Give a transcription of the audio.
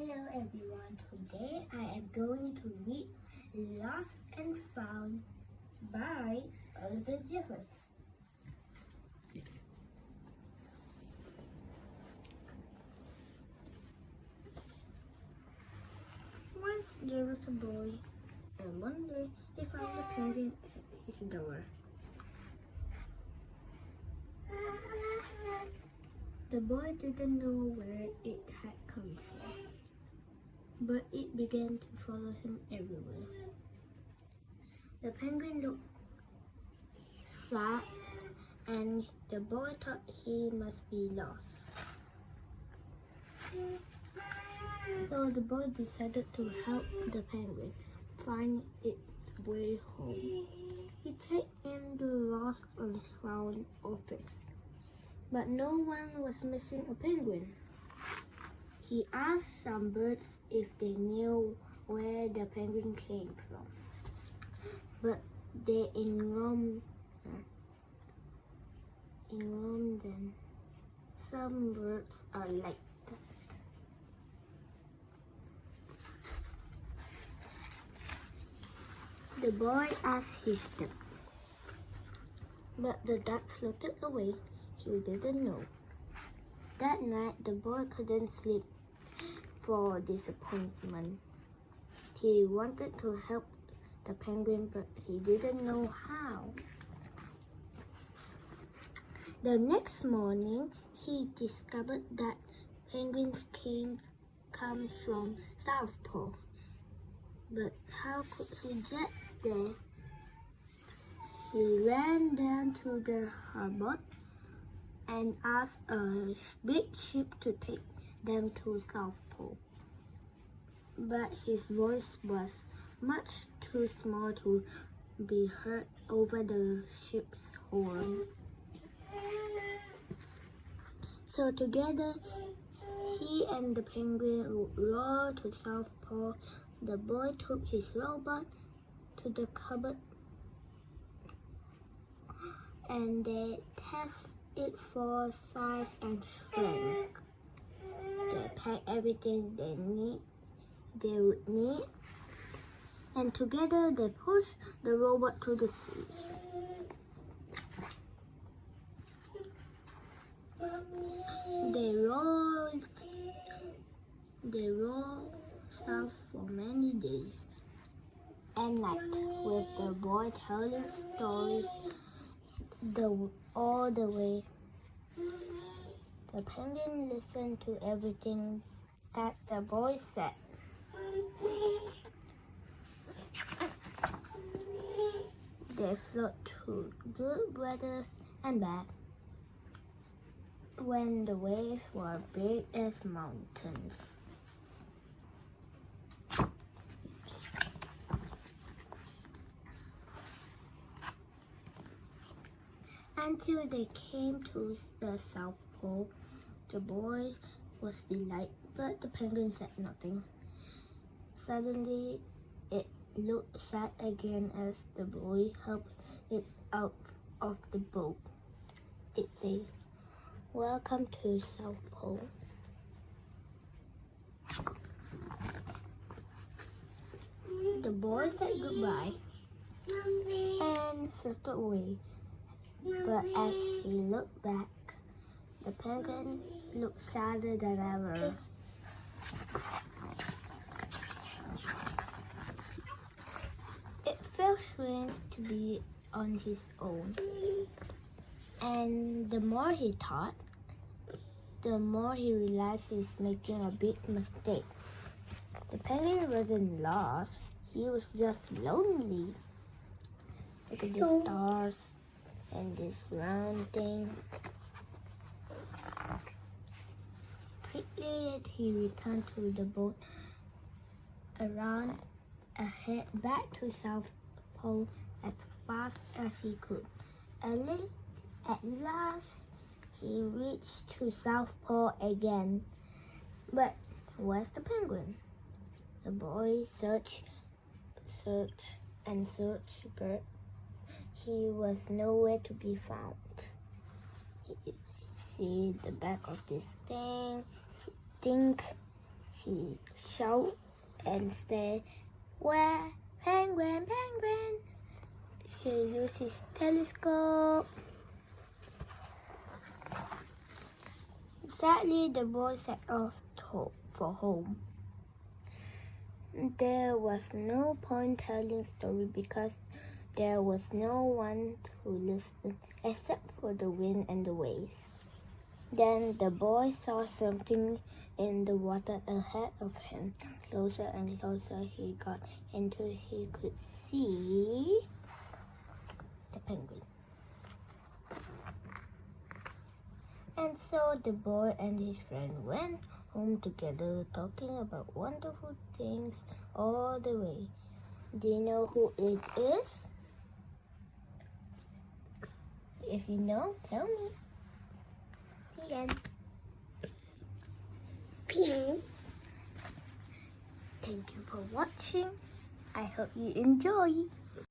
Hello everyone, today I am going to read Lost and Found by Elder Jeffers. Once there was a boy, and one day he found a penguin at his door. The boy didn't know where it had come from, but it began to follow him everywhere. The penguin looked sad, and the boy thought he must be lost. So the boy decided to help the penguin find its way home. He checked in the lost and found office, but no one was missing a penguin. He asked some birds if they knew where the penguin came from, but they ignored them. Some birds are like that. The boy asked his duck, but the duck floated away. He didn't know. That night, the boy couldn't sleep for disappointment. He wanted to help the penguin, but he didn't know how. The next morning, he discovered that penguins come from South Pole. But how could he get there? He ran down to the harbor and asked a big ship to take them to South Pole. But his voice was much too small to be heard over the ship's horn. So together, he and the penguin rowed to South Pole. The boy took his rowboat to the cupboard and they tested it for size and strength. They packed everything they would need, and together they pushed the rowboat to the sea. They rowed south for many days and nights, with the boy telling stories all the way. The penguin listened to everything that the boy said. They flew through good weather and bad, when the waves were big as mountains. Until they came to the South Pole. The boy was delighted, but the penguin said nothing. Suddenly, it looked sad again as the boy helped it out of the boat. It said, "Welcome to South Pole." The boy said goodbye and floated away. But as he looked back, the penguin looked sadder than ever. It felt strange to be on his own. And the more he thought, the more he realized he's making a big mistake. The penguin wasn't lost, he was just lonely. Look at the stars and this round thing. Quickly, he returned to the boat, around ahead back to South Pole as fast as he could. At last, he reached to South Pole again. But where's the penguin? The boy searched and searched, but he was nowhere to be found. He see the back of this thing. He think He shouted and said, "Where? Penguin, penguin!" He used his telescope. Sadly, the boy set off for home. There was no point telling story because there was no one to listen except for the wind and the waves. Then the boy saw something in the water ahead of him. Closer and closer he got until he could see the penguin. And so the boy and his friend went home together, talking about wonderful things all the way. Do you know who it is? If you know, tell me. The end. Thank you for watching. I hope you enjoy.